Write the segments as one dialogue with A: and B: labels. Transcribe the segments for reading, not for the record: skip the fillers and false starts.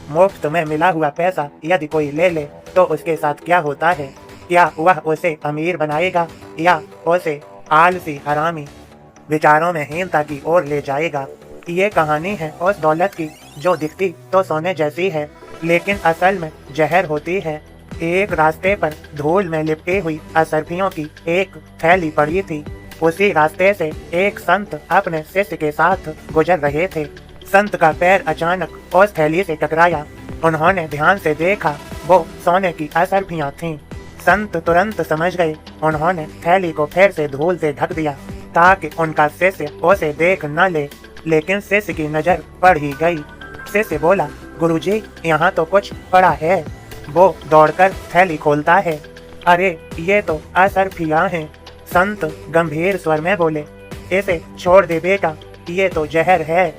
A: मुफ्त में मिला हुआ पैसा यदि कोई ले ले तो उसके साथ क्या होता है? क्या वह उसे अमीर बनाएगा या उसे आलसी हरामी विचारों में हीनता की ओर ले जाएगा? ये कहानी है उस दौलत की जो दिखती तो सोने जैसी है लेकिन असल में जहर होती है। एक रास्ते पर धूल में लिपटी हुई असरफियों की एक थैली पड़ी थी। उसी रास्ते से एक संत अपने शिष्य के साथ गुजर रहे थे। संत का पैर अचानक उस थैली से टकराया। उन्होंने ध्यान से देखा, वो सोने की असरफियां थीं। संत तुरंत समझ गए। उन्होंने थैली को फिर से धूल से ढक दिया ताकि उनका शिष्य उसे देख न ले, लेकिन शिष्य की नजर पड़ ही गई। शिष्य बोला, गुरुजी, यहाँ तो कुछ पड़ा है। वो दौड़कर थैली खोलता है। अरे, ये तो असरफियां हैं। संत गंभीर स्वर में बोले, इसे छोड़ दे बेटा, ये तो जहर है।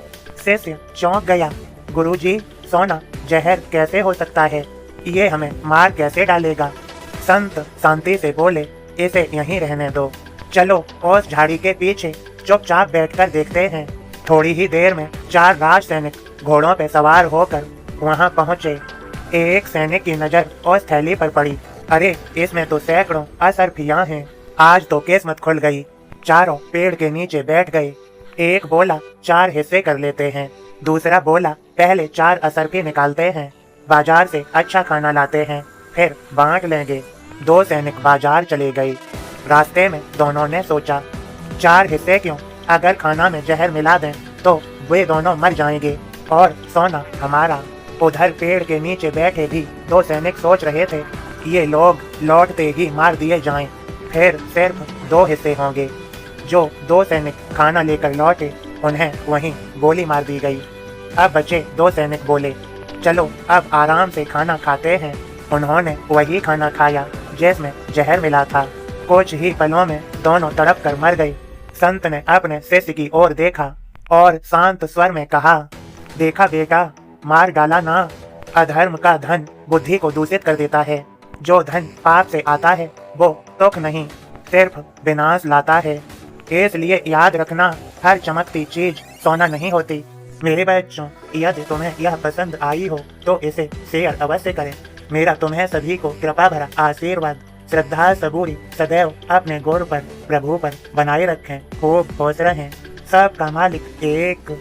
A: शिष्य चौंक गया। गुरुजी, सोना जहर कैसे हो सकता है? ये हमें मार कैसे डालेगा? संत शांति से बोले, इसे यहीं रहने दो। चलो उस झाड़ी के पीछे चुपचाप बैठकर देखते हैं। थोड़ी ही देर में 4 राज सैनिक घोड़ों पर सवार होकर वहां पहुंचे। एक सैनिक की नजर उस थैली पर पड़ी। अरे, इसमें तो सैकड़ों असरफियां हैं। आज तो किस्मत खुल गई। चारों पेड़ के नीचे बैठ गए। एक बोला, 4 हिस्से कर लेते हैं। दूसरा बोला, पहले 4 असरफी निकालते हैं, बाजार से अच्छा खाना लाते हैं, फिर बांट लेंगे। 2 सैनिक बाजार चले गए। रास्ते में दोनों ने सोचा, 4 हिस्से क्यों? अगर खाना में जहर मिला दें तो वे दोनों मर जाएंगे और सोना हमारा। उधर पेड़ के नीचे बैठे भी 2 सैनिक सोच रहे थे, ये लोग लौटते ही मार दिए जाएं, फिर सिर्फ 2 हिस्से होंगे। जो 2 सैनिक खाना लेकर लौटे उन्हें वहीं गोली मार दी गई। अब बचे 2 सैनिक बोले, चलो अब आराम से खाना खाते हैं। उन्होंने वही खाना खाया जिसमें जहर मिला था। कुछ ही पलों में दोनों तड़प कर मर गए। संत ने अपने शिष्य की ओर देखा और शांत स्वर में कहा, देखा बेटा, मार डाला ना। अधर्म का धन बुद्धि को दूषित कर देता है। जो धन पाप से आता है वो सुख नहीं, सिर्फ विनाश लाता है। इसलिए याद रखना, हर चमकती चीज सोना नहीं होती। मेरे बच्चों, यदि तुम्हें यह पसंद आई हो तो इसे शेयर अवश्य करें। मेरा तुम्हें सभी को कृपा भरा आशीर्वाद, श्रद्धा सबूरी सदैव अपने गौर पर, प्रभु पर बनाए रखें। खूब खुश रहें। सबका मालिक एक।